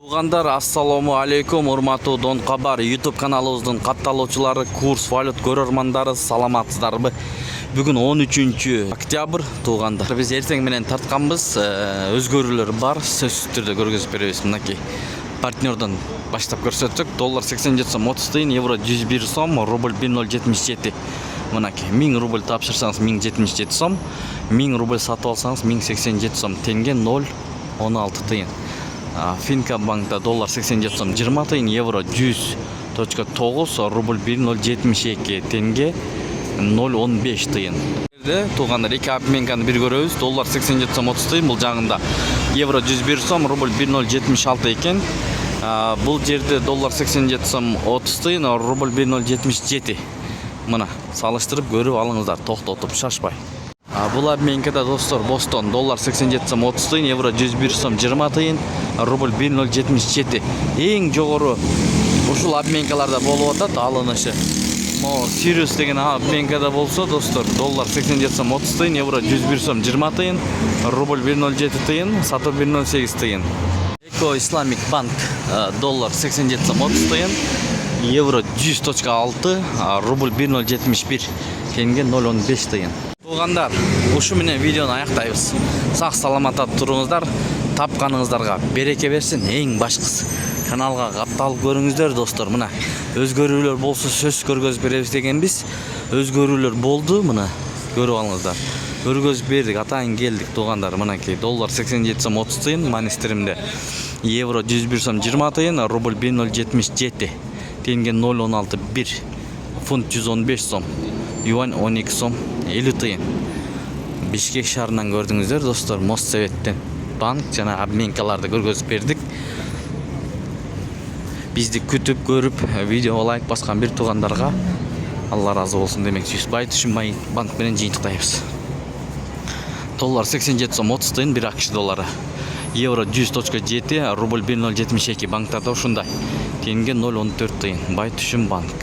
Туугандар, ассаламу алейкум, урматтуу Дон Кабар YouTube каналыбыздын катталуучулары, курс валют көрөрмандары, саламатсыздарбы? Бүгүн 13 октябрь туугандар. Биз эртең менен тартканбыз, өзгөрүүлөр бар, сөзсүз түрдө көргөзүп беребиз. Мынакей партнердон баштап көрсөттүк. Доллар 87 сом 30 тыйын, евро 101 сом, рубль 1077. Мынакей 1000 рубль тапшырсаңыз 1077 сом, 1000 рубль сатып алсаңыз 1087 сом, тенге 0,16 тыйын. Финка банкта доллар 87 сом 20 тыйын, евро 100.9, рубль 1072, тенге 0,15 тыйын. Туугандар, эки обменканы бир көрөбүз. Доллар 87 сом 30 тыйын, бул жагында евро 101 сом, рубль 1076 экен. Бул жерде доллар 87 сом 30 тыйын, рубль 1077. Мына салыштырып көрүп алыңыздар, токтотуп, шашпай. Бул обменкада достор бостон доллар 87 сом 30 тыйын, евро 101 сом 20 тыйын, рубль 1077. Эң жогору ушул обменкаларда болуп атат алынышы. Сириус деген обменкада болсо достор доллар 87 сом 30 тыйын, евро 101 сом 20 тыйын, рубль 1007 тыйын, сатып 1008 тыйын. Эко Исламик банк доллар 87 сом 30 тыйын, евро 100.6, рубль 1071, тенге 0,15 тыйын. Туугандар, ушу менен видеону аяктайбыз. Сак саламатта туруңуздар, тапканыңыздарга береке берсин. Эң башкысы каналга катталып көрүңүздөр достор. Мына өзгөрүүлөр болсо сөз көргөзүп беребиз дегенбиз. Өзгөрүүлөр болду, мына көрүп алыңыздар. Көргөзүп бердик, атайын келдик туугандар. Мынакей доллар 87 сом 30 тыйын, манистеримде евро 101 сом 20 тыйын, рубль 1077, тенге 0,16, фунт 115 сом, юань 12 сом 50 тыйын. Бишкек шаарынан көрдүңүздөр достор, Моссоветтен банк жана обменкаларды көргөзүп бердик. Бизди күтүп көрүп видео лайк баскан бир туугандарга Алла разы болсун демекчибиз. Байтүшүн банк менен жыйынтыктайбыз. Доллар 87 сом 30 тыйын, 1 акш доллары. Евро 100.7, рубль 1072, банктарда ушундай. Тенге 0,14 тыйын. Байтүшүн банк.